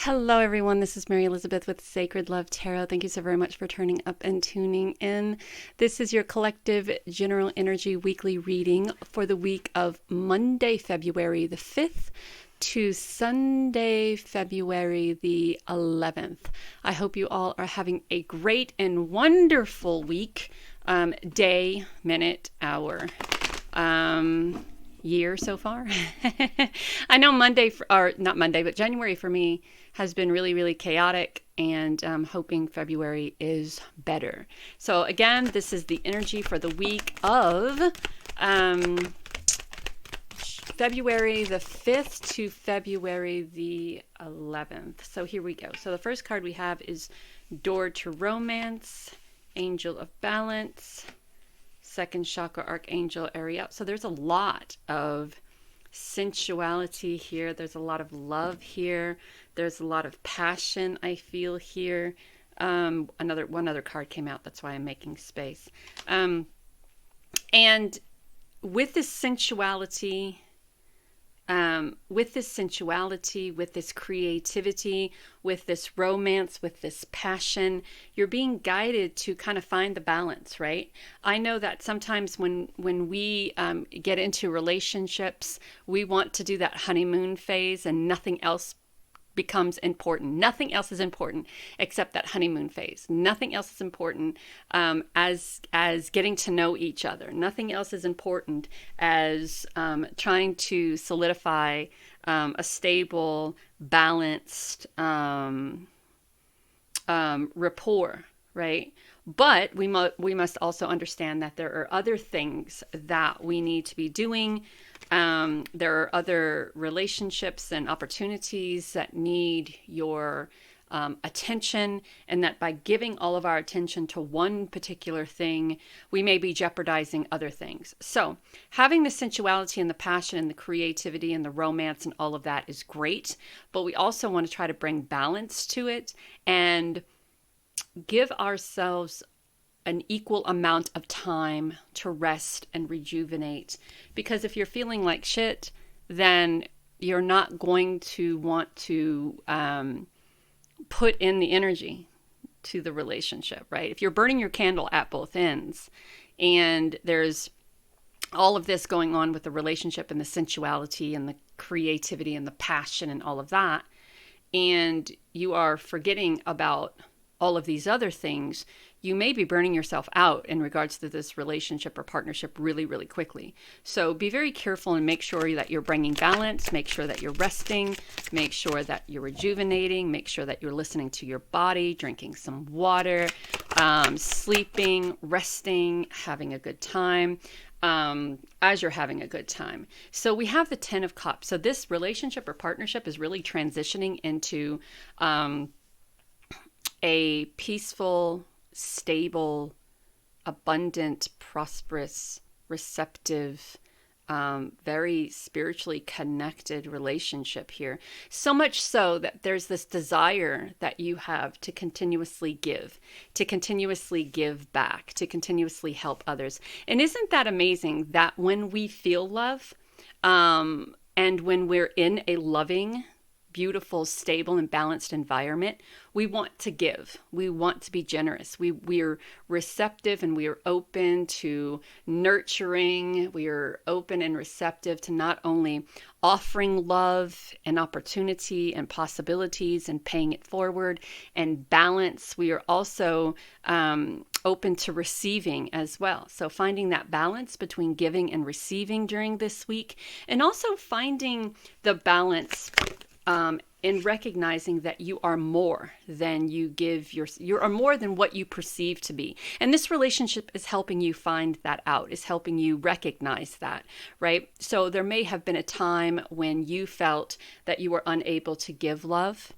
Hello, everyone. This is Mary Elizabeth with Sacred Love Tarot. Thank you so very much for turning up and tuning in. This is your collective general energy weekly reading for the week of Monday, February the 5th to Sunday, February the 11th. I hope you all are having a great and wonderful week, day, minute, hour. Year so far. I know but January for me has been really, really chaotic, and I'm hoping February is better. So again, this is the energy for the week of February the 5th to February the 11th. So here we go. So the first card we have is Door to Romance, Angel of Balance, Second Chakra Archangel Ariel. So there's a lot of sensuality here. There's a lot of love here. There's a lot of passion I feel here. One other card came out. That's why I'm making space. And with this sensuality, with this creativity, with this romance, with this passion, you're being guided to kind of find the balance, right? I know that sometimes when we get into relationships, we want to do that honeymoon phase and nothing else becomes important. Nothing else is important except that honeymoon phase. Nothing else is important as getting to know each other. Nothing else is important as trying to solidify a stable, balanced rapport, right? But we must also understand that there are other things that we need to be doing. There are other relationships and opportunities that need your attention, and that by giving all of our attention to one particular thing, we may be jeopardizing other things. So having the sensuality and the passion and the creativity and the romance and all of that is great, but we also want to try to bring balance to it and give ourselves an equal amount of time to rest and rejuvenate. Because if you're feeling like shit, then you're not going to want to put in the energy to the relationship, right? If you're burning your candle at both ends and there's all of this going on with the relationship and the sensuality and the creativity and the passion and all of that, and you are forgetting about all of these other things, you may be burning yourself out in regards to this relationship or partnership really, really quickly. So be very careful and make sure that you're bringing balance, make sure that you're resting, make sure that you're rejuvenating, make sure that you're listening to your body, drinking some water, sleeping, resting, having a good time, as you're having a good time. So we have the 10 of Cups. So this relationship or partnership is really transitioning into a peaceful, stable, abundant, prosperous, receptive, very spiritually connected relationship here. So much so that there's this desire that you have to continuously give back, to continuously help others. And isn't that amazing that when we feel love, and when we're in a loving, beautiful, stable, and balanced environment, we want to give. We want to be generous. We're receptive and we are open to nurturing. We are open and receptive to not only offering love and opportunity and possibilities and paying it forward and balance. We are also open to receiving as well. So finding that balance between giving and receiving during this week, and also finding the balance in recognizing that you are more than you are more than what you perceive to be. And this relationship is helping you find that out, is helping you recognize that, right? So there may have been a time when you felt that you were unable to give love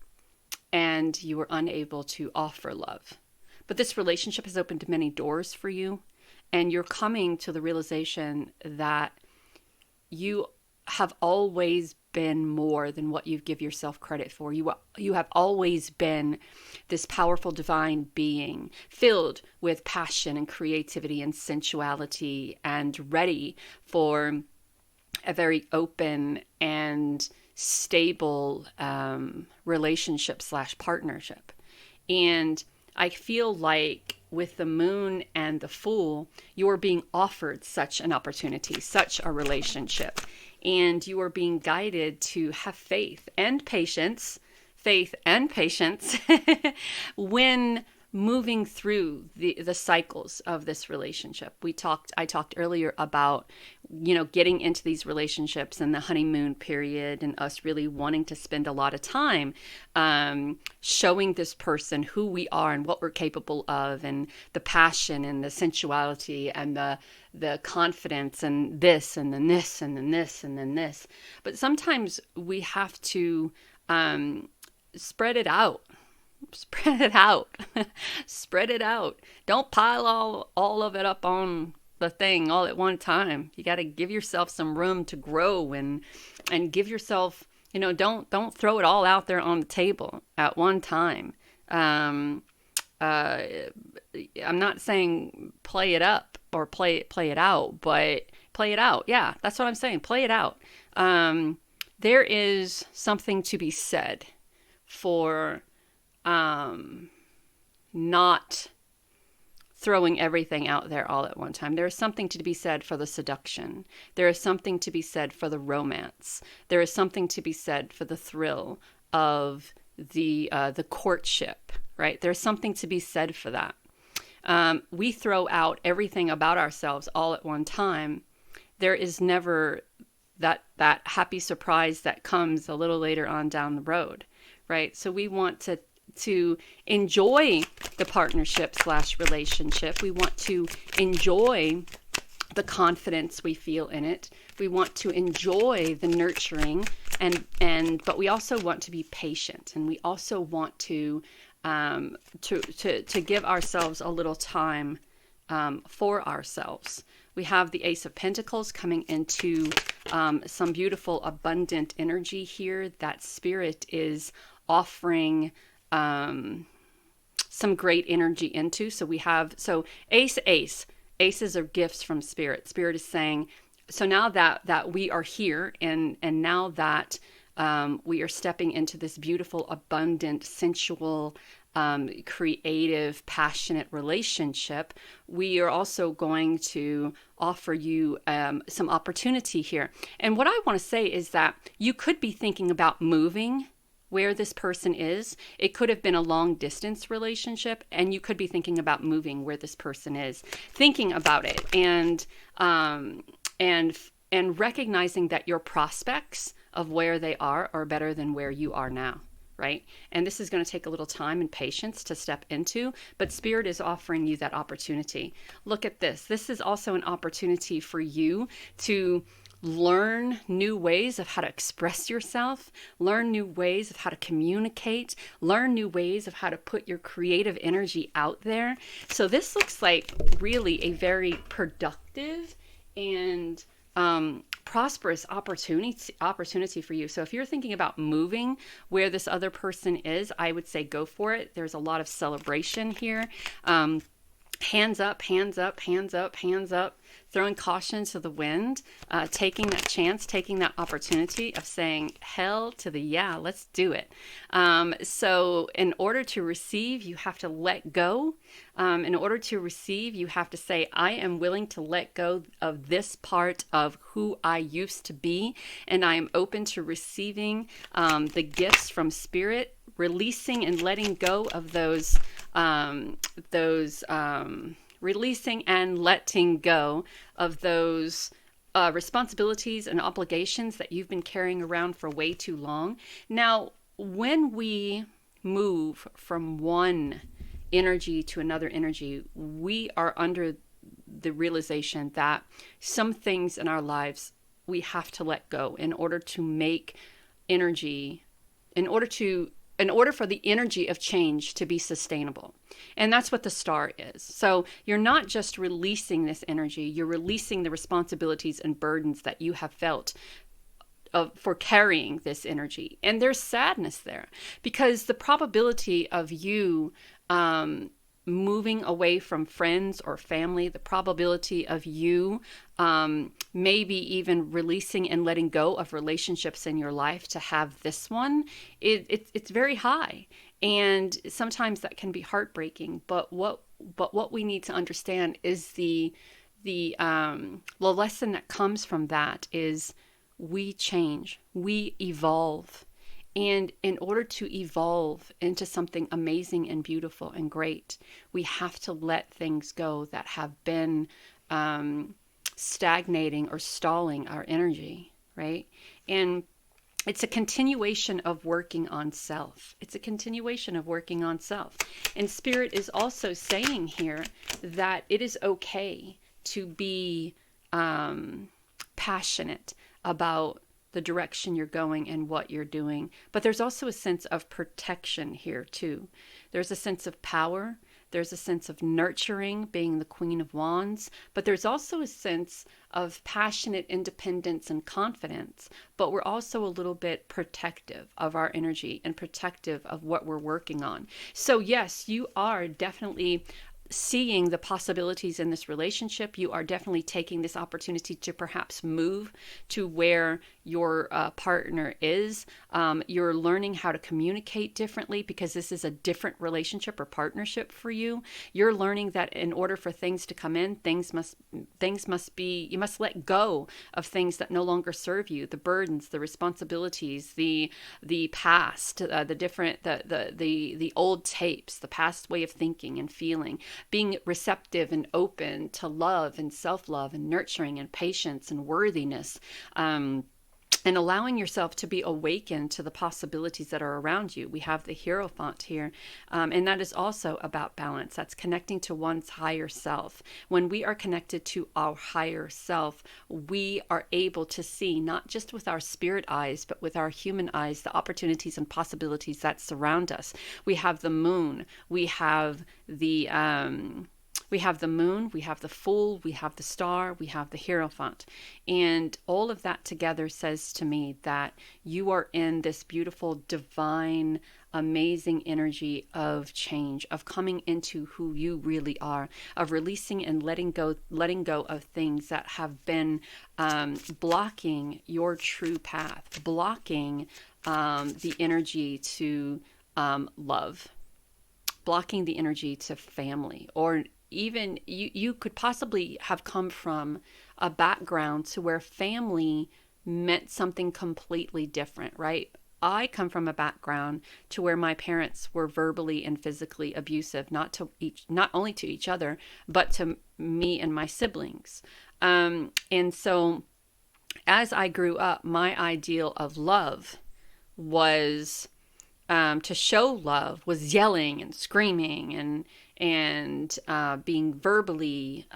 and you were unable to offer love. But this relationship has opened many doors for you, and you're coming to the realization that you have always been more than what you give yourself credit for. You have always been this powerful divine being filled with passion and creativity and sensuality and ready for a very open and stable relationship slash partnership. And I feel like with the moon and the fool, you're being offered such an opportunity, such a relationship, and you are being guided to have faith and patience when moving through the cycles of this relationship. I talked earlier about, getting into these relationships and the honeymoon period and us really wanting to spend a lot of time showing this person who we are and what we're capable of, and the passion and the sensuality and the confidence and this and then this and then this and then this. But sometimes we have to spread it out. Spread it out. Spread it out. Don't pile all of it up on the thing all at one time. You got to give yourself some room to grow and give yourself, don't throw it all out there on the table at one time. I'm not saying play it up or play it out, but play it out. Yeah, that's what I'm saying. Play it out. There is something to be said for not throwing everything out there all at one time. There is something to be said for the seduction. There is something to be said for the romance. There is something to be said for the thrill of the courtship, right? There's something to be said for that. We throw out everything about ourselves all at one time. There is never that happy surprise that comes a little later on down the road, right? So we want to enjoy the partnership slash relationship. We want to enjoy the confidence we feel in it. We want to enjoy the nurturing, but we also want to be patient, and we also want to give ourselves a little time for ourselves. We have the Ace of Pentacles coming into some beautiful, abundant energy here that Spirit is offering some great energy into. So aces are gifts from Spirit. Spirit is saying, so now that we are here and now that we are stepping into this beautiful, abundant, sensual, creative, passionate relationship, we are also going to offer you some opportunity here. And what I want to say is that you could be thinking about moving where this person is. It could have been a long distance relationship, and you could be thinking about moving where this person is, thinking about it and recognizing that your prospects of where they are better than where you are now, right? And this is going to take a little time and patience to step into, but Spirit is offering you that opportunity. Look at this. This is also an opportunity for you to learn new ways of how to express yourself, learn new ways of how to communicate, learn new ways of how to put your creative energy out there. So this looks like really a very productive and prosperous opportunity for you. So if you're thinking about moving where this other person is, I would say go for it. There's a lot of celebration here. Hands up, hands up, hands up, hands up, throwing caution to the wind, taking that chance, taking that opportunity of saying hell to the yeah, let's do it. So in order to receive, you have to let go. In order to receive, you have to say, I am willing to let go of this part of who I used to be, and I am open to receiving the gifts from Spirit, releasing and letting go of those releasing and letting go of those responsibilities and obligations that you've been carrying around for way too long. Now, when we move from one energy to another energy, we are under the realization that some things in our lives we have to let go in order to make energy, in order for the energy of change to be sustainable. And that's what the star is. So you're not just releasing this energy, you're releasing the responsibilities and burdens that you have felt for carrying this energy. And there's sadness there because the probability of you moving away from friends or family, the probability of you maybe even releasing and letting go of relationships in your life to have this one, it's very high. And sometimes that can be heartbreaking. But what we need to understand is the lesson that comes from that is we change, we evolve. And in order to evolve into something amazing and beautiful and great, we have to let things go that have been stagnating or stalling our energy, right? And it's a continuation of working on self. It's a continuation of working on self. And Spirit is also saying here that it is okay to be passionate about the direction you're going and what you're doing. But there's also a sense of protection here too. There's a sense of power. There's a sense of nurturing, being the Queen of Wands. But there's also a sense of passionate independence and confidence. But we're also a little bit protective of our energy and protective of what we're working on. So yes, you are definitely seeing the possibilities in this relationship. You are definitely taking this opportunity to perhaps move to where your partner is. You're learning how to communicate differently because this is a different relationship or partnership for you. You're learning that in order for things to come in, things must be, you must let go of things that no longer serve you, the burdens, the responsibilities, the past, the old tapes, the past way of thinking and feeling, being receptive and open to love and self-love and nurturing and patience and worthiness, and allowing yourself to be awakened to the possibilities that are around you. We have the Hierophant here, and that is also about balance. That's connecting to one's higher self. When we are connected to our higher self, we are able to see, not just with our spirit eyes, but with our human eyes, the opportunities and possibilities that surround us. We have the moon, we have the moon, we have the Fool, we have the Star, we have the Hierophant. And all of that together says to me that you are in this beautiful, divine, amazing energy of change, of coming into who you really are, of releasing and letting go of things that have been blocking your true path, blocking the energy to love, blocking the energy to family, or even you could possibly have come from a background to where family meant something completely different, right? I come from a background to where my parents were verbally and physically abusive, not only to each other, but to me and my siblings. And so as I grew up, my ideal of love was to show love was yelling and screaming and being verbally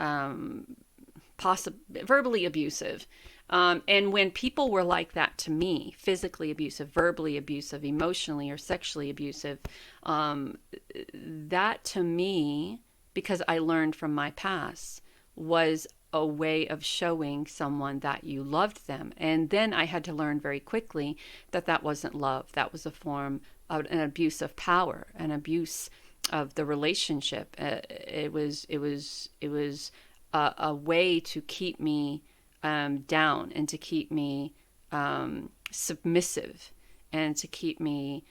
verbally abusive. And when people were like that to me, physically abusive, verbally abusive, emotionally or sexually abusive, that to me, because I learned from my past, was a way of showing someone that you loved them. And then I had to learn very quickly that that wasn't love. That was a form of an abuse of power, an abuse of the relationship. It was a way to keep me down and to keep me submissive and to keep me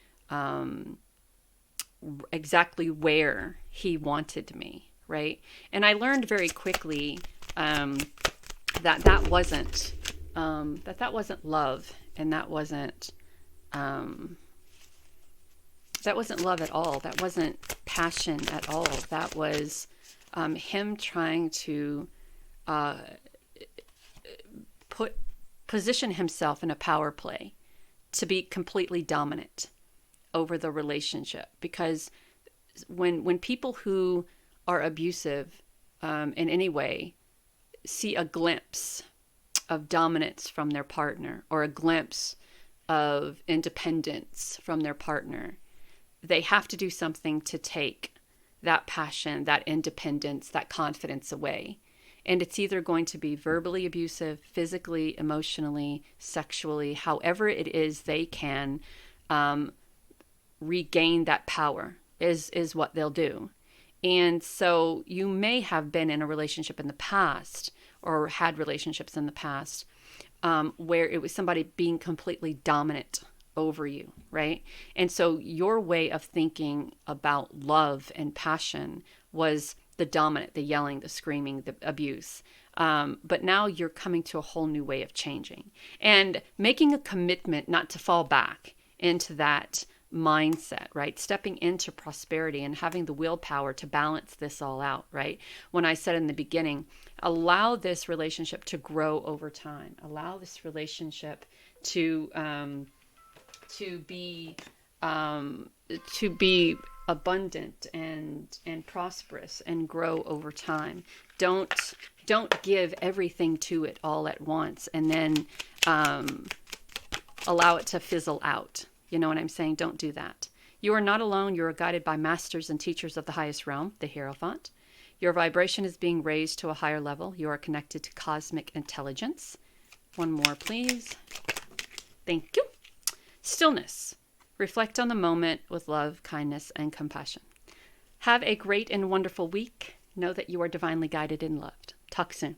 exactly where he wanted me, right? And I learned very quickly that wasn't love, and that wasn't love at all. That wasn't passion at all. That was him trying to position himself in a power play to be completely dominant over the relationship. Because when people who are abusive in any way see a glimpse of dominance from their partner or a glimpse of independence from their partner, they have to do something to take that passion, that independence, that confidence away. And it's either going to be verbally abusive, physically, emotionally, sexually, however it is they can regain that power is what they'll do. And so you may have been in a relationship in the past or had relationships in the past where it was somebody being completely dominant over you, right? And so your way of thinking about love and passion was the dominant, the yelling, the screaming, the abuse. But now you're coming to a whole new way of changing and making a commitment not to fall back into that mindset, right? Stepping into prosperity and having the willpower to balance this all out, right? When I said in the beginning, allow this relationship to grow over time. Allow this relationship to to be um, to be abundant and prosperous and grow over time. Don't give everything to it all at once and then allow it to fizzle out. You know what I'm saying? Don't do that. You are not alone. You are guided by masters and teachers of the highest realm, the Hierophant. Your vibration is being raised to a higher level. You are connected to cosmic intelligence. One more, please. Thank you. Stillness. Reflect on the moment with love, kindness, and compassion. Have a great and wonderful week. Know that you are divinely guided and loved. Talk soon.